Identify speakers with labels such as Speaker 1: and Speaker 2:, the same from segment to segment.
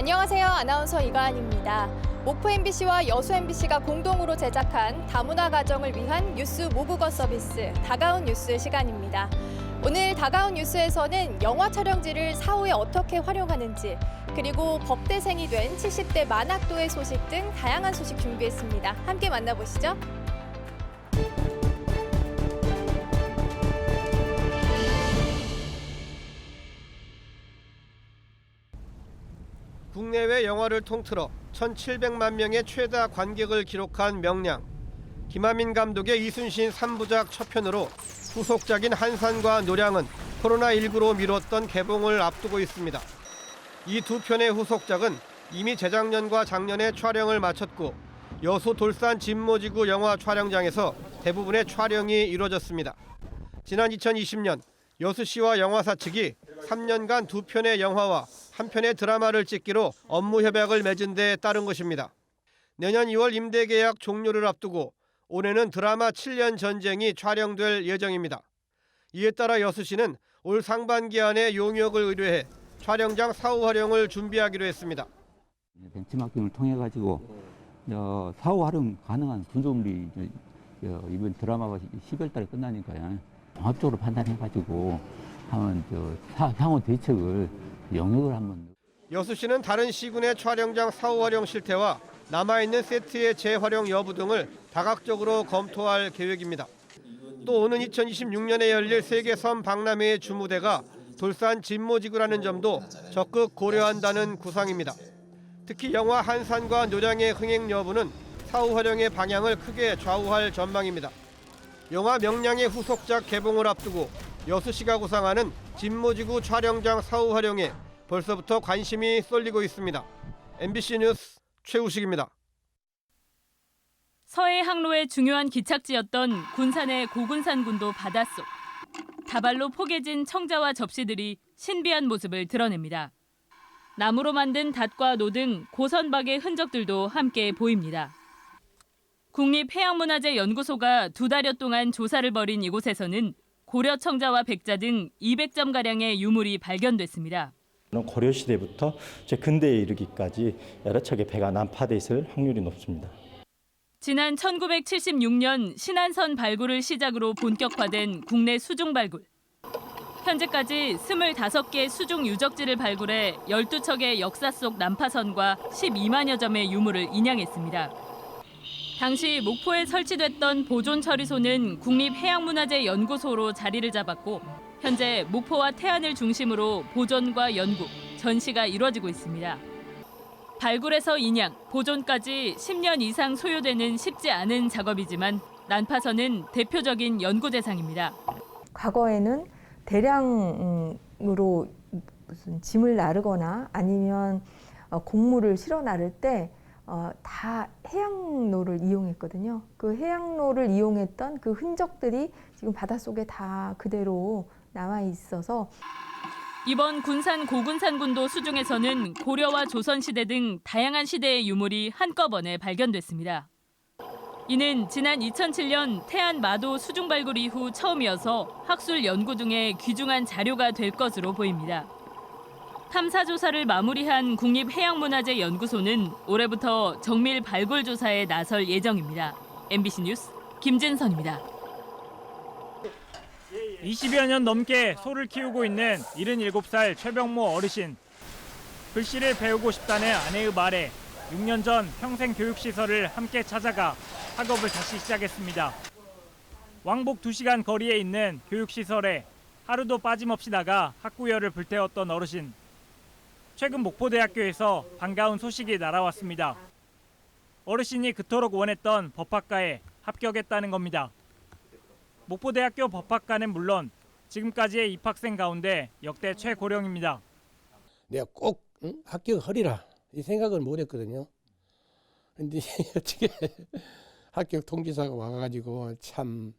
Speaker 1: 안녕하세요. 아나운서 이가은입니다. 목포 MBC와 여수 MBC가 공동으로 제작한 다문화 가정을 위한 뉴스 모국어 서비스 다가온 뉴스 시간입니다. 오늘 다가온 뉴스에서는 영화 촬영지를 사후에 어떻게 활용하는지, 그리고 법대생이 된 70대 만학도의 소식 등 다양한 소식 준비했습니다. 함께 만나보시죠.
Speaker 2: 국내외 영화를 통틀어 1,700만 명의 최다 관객을 기록한 명량. 김하민 감독의 이순신 3부작 첫 편으로 후속작인 한산과 노량은 코로나19로 미뤘던 개봉을 앞두고 있습니다. 이 두 편의 후속작은 이미 재작년과 작년에 촬영을 마쳤고 여수 돌산 진모지구 영화 촬영장에서 대부분의 촬영이 이루어졌습니다. 지난 2020년 여수시와 영화사 측이 3년간 두 편의 영화와 한 편의 드라마를 찍기로 업무 협약을 맺은 데 따른 것입니다. 내년 2월 임대 계약 종료를 앞두고 올해는 드라마 7년 전쟁이 촬영될 예정입니다. 이에 따라 여수시는 올 상반기 안에 용역을 의뢰해 촬영장 사후 활용을 준비하기로 했습니다.
Speaker 3: 벤치마킹을 통해 가지고 사후 활용 가능한 구조물이 이번 드라마가 10월 달에 끝나니까요. 종합적으로 판단해 가지고 한번 향후 대책을 영역을 한번.
Speaker 2: 여수시는 다른 시군의 촬영장 사후 활용 실태와 남아있는 세트의 재활용 여부 등을 다각적으로 검토할 계획입니다. 또 오는 2026년에 열릴 세계섬 박람회의 주무대가 돌산 진모지구라는 점도 적극 고려한다는 구상입니다. 특히 영화 한산과 노량의 흥행 여부는 사후 활용의 방향을 크게 좌우할 전망입니다. 영화 명량의 후속작 개봉을 앞두고 여수시가 구상하는 진모지구 촬영장 사후 활용에 벌써부터 관심이 쏠리고 있습니다. MBC 뉴스 최우식입니다.
Speaker 4: 서해 항로의 중요한 기착지였던 군산의 고군산군도 바닷속. 다발로 포개진 청자와 접시들이 신비한 모습을 드러냅니다. 나무로 만든 닷과 노 등 고선박의 흔적들도 함께 보입니다. 국립해양문화재연구소가 2달여 동안 조사를 벌인 이곳에서는 고려 청자와 백자 등 200점가량의 유물이 발견됐습니다.
Speaker 5: 고려시대부터 근대에 이르기까지 여러 척의 배가 난파돼 있을 확률이 높습니다.
Speaker 4: 지난 1976년 신안선 발굴을 시작으로 본격화된 국내 수중 발굴. 현재까지 25개 수중 유적지를 발굴해 12척의 역사 속 난파선과 12만여 점의 유물을 인양했습니다. 당시 목포에 설치됐던 보존처리소는 국립해양문화재연구소로 자리를 잡았고 현재 목포와 태안을 중심으로 보존과 연구, 전시가 이루어지고 있습니다. 발굴에서 인양, 보존까지 10년 이상 소요되는 쉽지 않은 작업이지만 난파선은 대표적인 연구 대상입니다.
Speaker 6: 과거에는 대량으로 무슨 짐을 나르거나 아니면 곡물을 실어 나를 때 다 해양로를 이용했거든요. 그 해양로를 이용했던 그 흔적들이 지금 바닷속에 다 그대로 남아 있어서
Speaker 4: 이번 군산 고군산군도 수중에서는 고려와 조선시대 등 다양한 시대의 유물이 한꺼번에 발견됐습니다. 이는 지난 2007년 태안 마도 수중 발굴 이후 처음이어서 학술 연구 등의 귀중한 자료가 될 것으로 보입니다. 탐사 조사를 마무리한 국립해양문화재연구소는 올해부터 정밀 발굴 조사에 나설 예정입니다. MBC 뉴스 김진선입니다.
Speaker 7: 20여 년 넘게 소를 키우고 있는 77살 최병모 어르신. 글씨를 배우고 싶다는 아내의 말에 6년 전 평생교육시설을 함께 찾아가 학업을 다시 시작했습니다. 왕복 2시간 거리에 있는 교육시설에 하루도 빠짐없이 나가 학구열을 불태웠던 어르신. 최근 목포대학교에서 반가운 소식이 날아왔습니다. 어르신이 그토록 원했던 법학과에 합격했다는 겁니다. 목포대학교 법학과는 물론 지금까지의 입학생 가운데 역대 최고령입니다.
Speaker 8: 내가 꼭 합격하리라 이 생각을 못했거든요. 근데 어떻게 합격 통지서가 와가지고 참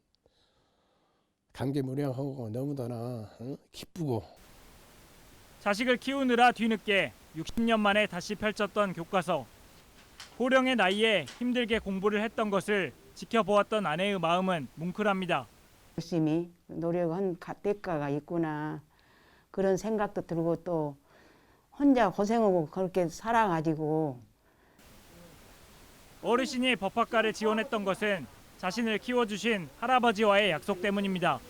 Speaker 8: 감개무량하고 너무나 기쁘고.
Speaker 7: 자식을 키우느라 뒤늦게 60년 만에 다시 펼쳤던 교과서. 고령의 나이에 힘들게 공부를 했던 것을 지켜보았던 아내의 마음은 뭉클합니다.
Speaker 9: 열심히 노력한 대가가 있구나 그런 생각도 들고 또 혼자 고생하고 그렇게 살아가지고.
Speaker 7: 어르신이 법학과를 지원했던 것은 자신을 키워주신 할아버지와의 약속 때문입니다.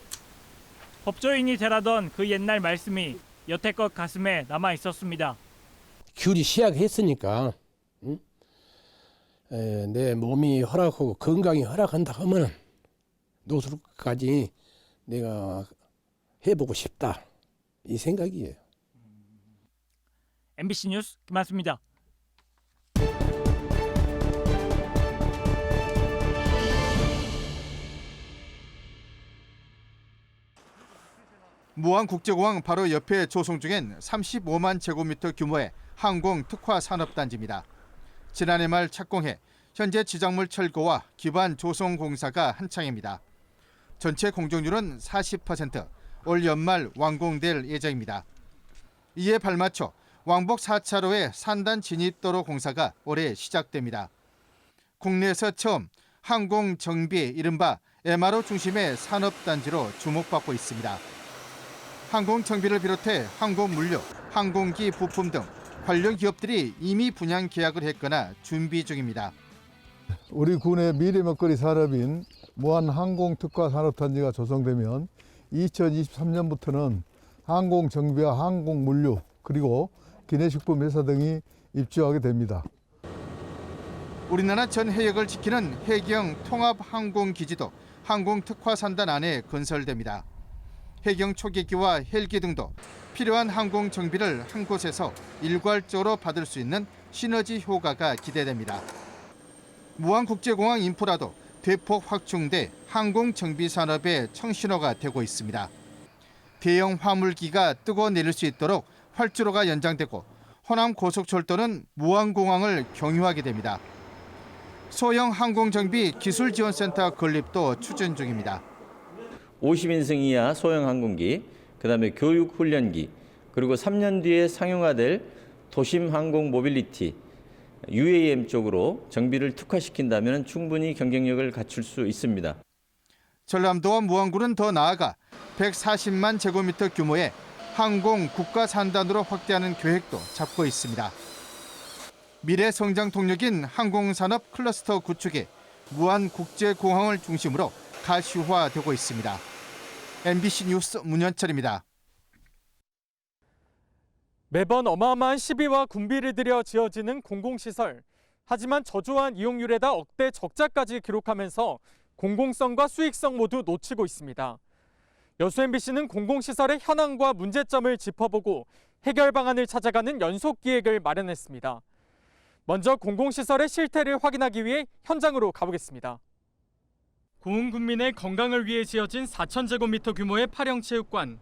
Speaker 7: 법조인이 되라던 그 옛날 말씀이 여태껏 가슴에 남아 있었습니다.
Speaker 8: 귤이 시작했으니까 응? 내 몸이 허락하고 건강이 허락한다 하면 노숙까지 내가 해보고 싶다 이 생각이에요.
Speaker 7: MBC 뉴스 김한수입니다.
Speaker 10: 무안국제공항 바로 옆에 조성 중인 35만 제곱미터 규모의 항공 특화 산업단지입니다. 지난해 말 착공해 현재 지작물 철거와 기반 조성 공사가 한창입니다. 전체 공정률은 40%, 올 연말 완공될 예정입니다. 이에 발맞춰 왕복 4차로의 산단 진입도로 공사가 올해 시작됩니다. 국내에서 처음 항공 정비 이른바 MRO 중심의 산업단지로 주목받고 있습니다. 항공 정비를 비롯해 항공 물류, 항공기 부품 등 관련 기업들이 이미 분양 계약을 했거나 준비 중입니다.
Speaker 11: 우리 군의 미래 먹거리 산업인 무안항공특화산업단지가 조성되면 2023년부터는 항공 정비와 항공 물류 그리고 기내식품 회사 등이 입주하게 됩니다.
Speaker 10: 우리나라 전 해역을 지키는 해경 통합항공기지도 항공특화산단 안에 건설됩니다. 해경 초계기와 헬기 등도 필요한 항공 정비를 한 곳에서 일괄적으로 받을 수 있는 시너지 효과가 기대됩니다. 무안국제공항 인프라도 대폭 확충돼 항공 정비 산업의 청신호가 되고 있습니다. 대형 화물기가 뜨고 내릴 수 있도록 활주로가 연장되고 호남 고속철도는 무안공항을 경유하게 됩니다. 소형 항공정비 기술지원센터 건립도 추진 중입니다.
Speaker 12: 50인승 이하 소형 항공기, 그다음에 교육 훈련기, 그리고 3년 뒤에 상용화될 도심 항공 모빌리티, UAM 쪽으로 정비를 특화시킨다면 충분히 경쟁력을 갖출 수 있습니다.
Speaker 10: 전남도와 무안군은 더 나아가 140만 제곱미터 규모의 항공 국가 산단으로 확대하는 계획도 잡고 있습니다. 미래 성장 동력인 항공산업 클러스터 구축에 무안국제공항을 중심으로 가시화되고 있습니다. MBC 뉴스 문현철입니다.
Speaker 7: 매번 어마어마한 시비와 군비를 들여 지어지는 공공시설. 하지만 저조한 이용률에다 억대 적자까지 기록하면서 공공성과 수익성 모두 놓치고 있습니다. 여수 MBC는 공공시설의 현황과 문제점을 짚어보고 해결 방안을 찾아가는 연속 기획을 마련했습니다. 먼저 공공시설의 실태를 확인하기 위해 현장으로 가보겠습니다. 고흥 군민의 건강을 위해 지어진 4,000제곱미터 규모의 파령체육관.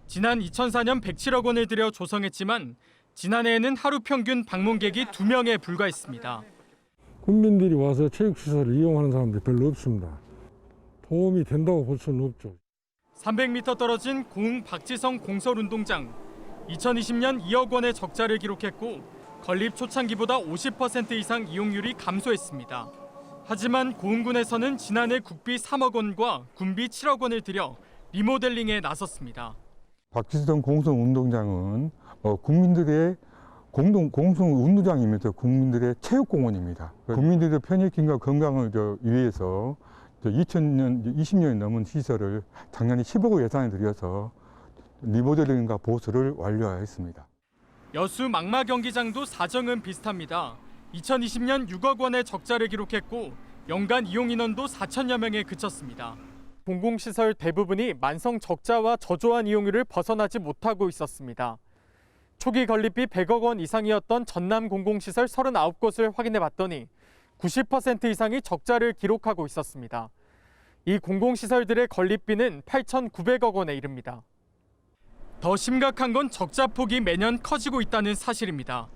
Speaker 7: 지난 2004년 107억 원을 들여 조성했지만 지난해에는 하루 평균 방문객이 2명에 불과했습니다.
Speaker 11: 국민들이 와서 체육시설을 이용하는 사람들이 별로 없습니다. 도움이 된다고 볼 수는 없죠.
Speaker 7: 300m 떨어진 고흥 박지성 공설운동장. 2020년 2억 원의 적자를 기록했고 건립 초창기보다 50% 이상 이용률이 감소했습니다. 하지만 고흥군에서는 지난해 국비 3억 원과 군비 7억 원을 들여 리모델링에 나섰습니다.
Speaker 11: 박지성 공성운동장은 국민들의 공성 운동장이면서 국민들의 체육공원입니다. 국민들의 편익과 건강을 위해서 2020년이 넘은 시설을 작년에 10억 원 예산을 들여서 리모델링과 보수를 완료하였습니다.
Speaker 7: 여수 망마 경기장도 사정은 비슷합니다. 2020년 6억 원의 적자를 기록했고 연간 이용 인원도 4천여 명에 그쳤습니다. 공공시설 대부분이 만성 적자와 저조한 이용률을 벗어나지 못하고 있었습니다. 초기 건립비 100억 원 이상이었던 전남 공공시설 39곳을 확인해 봤더니 90% 이상이 적자를 기록하고 있었습니다. 이 공공시설들의 건립비는 8,900억 원에 이릅니다. 더 심각한 건 적자 폭이 매년 커지고 있다는 사실입니다.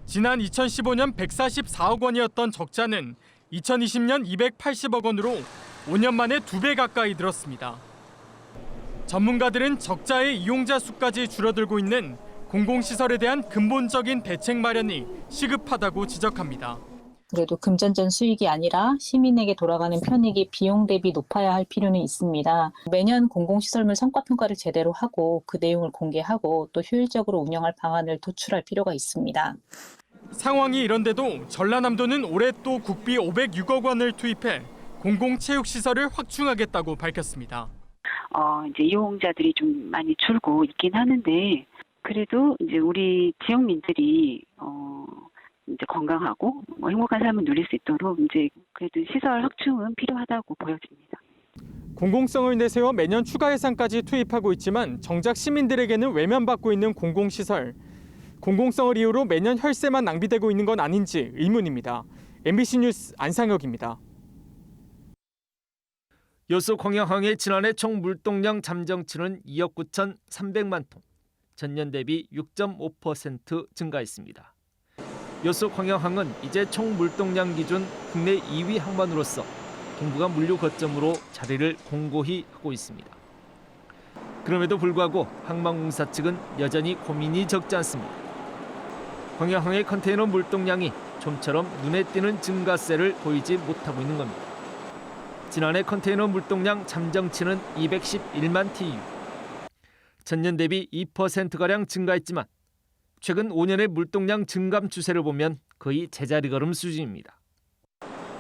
Speaker 7: 지난 2015년 144억 원이었던 적자는 2020년 280억 원으로 5년 만에 2배 가까이 늘었습니다. 전문가들은 적자의 이용자 수까지 줄어들고 있는 공공시설에 대한 근본적인 대책 마련이 시급하다고 지적합니다.
Speaker 13: 그래도 금전적 수익이 아니라 시민에게 돌아가는 편익이 비용 대비 높아야 할 필요는 있습니다. 매년 공공시설물 성과평가를 제대로 하고 그 내용을 공개하고 또 효율적으로 운영할 방안을 도출할 필요가 있습니다.
Speaker 7: 상황이 이런데도 전라남도는 올해 또 국비 506억 원을 투입해 공공체육시설을 확충하겠다고 밝혔습니다.
Speaker 14: 이제 이용자들이 좀 많이 줄고 있긴 하는데 그래도 이제 우리 지역민들이 이제 건강하고 행복한 삶을 누릴 수 있도록 이제 그래도 시설 확충은 필요하다고 보여집니다.
Speaker 7: 공공성을 내세워 매년 추가 예산까지 투입하고 있지만 정작 시민들에게는 외면받고 있는 공공시설. 공공성을 이유로 매년 혈세만 낭비되고 있는 건 아닌지 의문입니다. MBC 뉴스 안상혁입니다.
Speaker 2: 여수 광양항의 지난해 총 물동량 잠정치는 2억 9,300만 톤, 전년 대비 6.5% 증가했습니다. 여수 광양항은 이제 총 물동량 기준 국내 2위 항만으로서 동북아 물류 거점으로 자리를 공고히 하고 있습니다. 그럼에도 불구하고 항만공사 측은 여전히 고민이 적지 않습니다. 광양항의 컨테이너 물동량이 좀처럼 눈에 띄는 증가세를 보이지 못하고 있는 겁니다. 지난해 컨테이너 물동량 잠정치는 211만 TEU. 전년 대비 2%가량 증가했지만 최근 5년의 물동량 증감 추세를 보면 거의 제자리 걸음 수준입니다.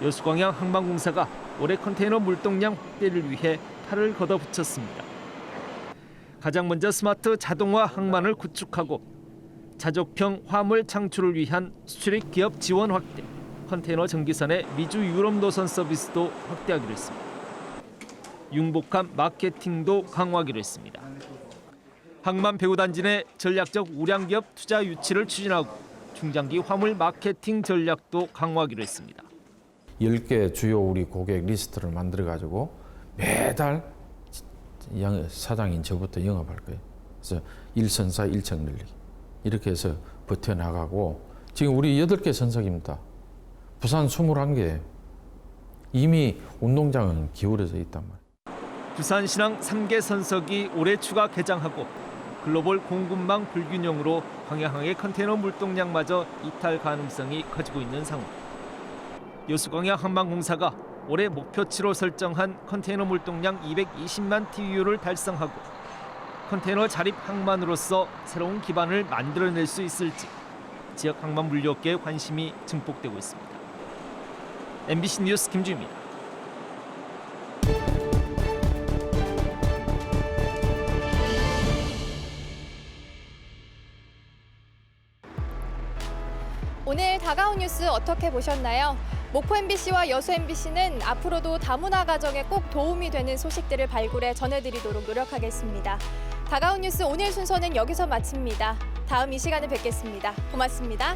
Speaker 2: 여수광양 항만공사가 올해 컨테이너 물동량 확대를 위해 팔을 걷어붙였습니다. 가장 먼저 스마트 자동화 항만을 구축하고 자족형 화물 창출을 위한 수출입 기업 지원 확대, 컨테이너 전기선의 미주 유럽 노선 서비스도 확대하기로 했습니다. 융복합 마케팅도 강화하기로 했습니다. 항만 배후단지 내 전략적 우량기업 투자 유치를 추진하고 중장기 화물 마케팅 전략도 강화하기로 했습니다.
Speaker 15: 10개 주요 우리 고객 리스트를 만들어가지고 매달 사장인 저부터 영업할 거예요. 그래서 1선사 1척 늘리기. 이렇게 해서 버텨나가고 지금 우리 8개 선석입니다. 부산 21개. 이미 운동장은 기울어져 있단 말이에요.
Speaker 2: 부산 신항 3개 선석이 올해 추가 개장하고 글로벌 공급망 불균형으로 광양항의 컨테이너 물동량마저 이탈 가능성이 커지고 있는 상황. 여수광양 항만공사가 올해 목표치로 설정한 컨테이너 물동량 220만 TEU를 달성하고 컨테이너 자립 항만으로서 새로운 기반을 만들어낼 수 있을지 지역 항만 물류업계의 관심이 증폭되고 있습니다. MBC 뉴스 김주입니다.
Speaker 1: 오늘 다가온 뉴스 어떻게 보셨나요? 목포 MBC와 여수 MBC는 앞으로도 다문화 가정에 꼭 도움이 되는 소식들을 발굴해 전해드리도록 노력하겠습니다. 다가온 뉴스 오늘 순서는 여기서 마칩니다. 다음 이 시간에 뵙겠습니다. 고맙습니다.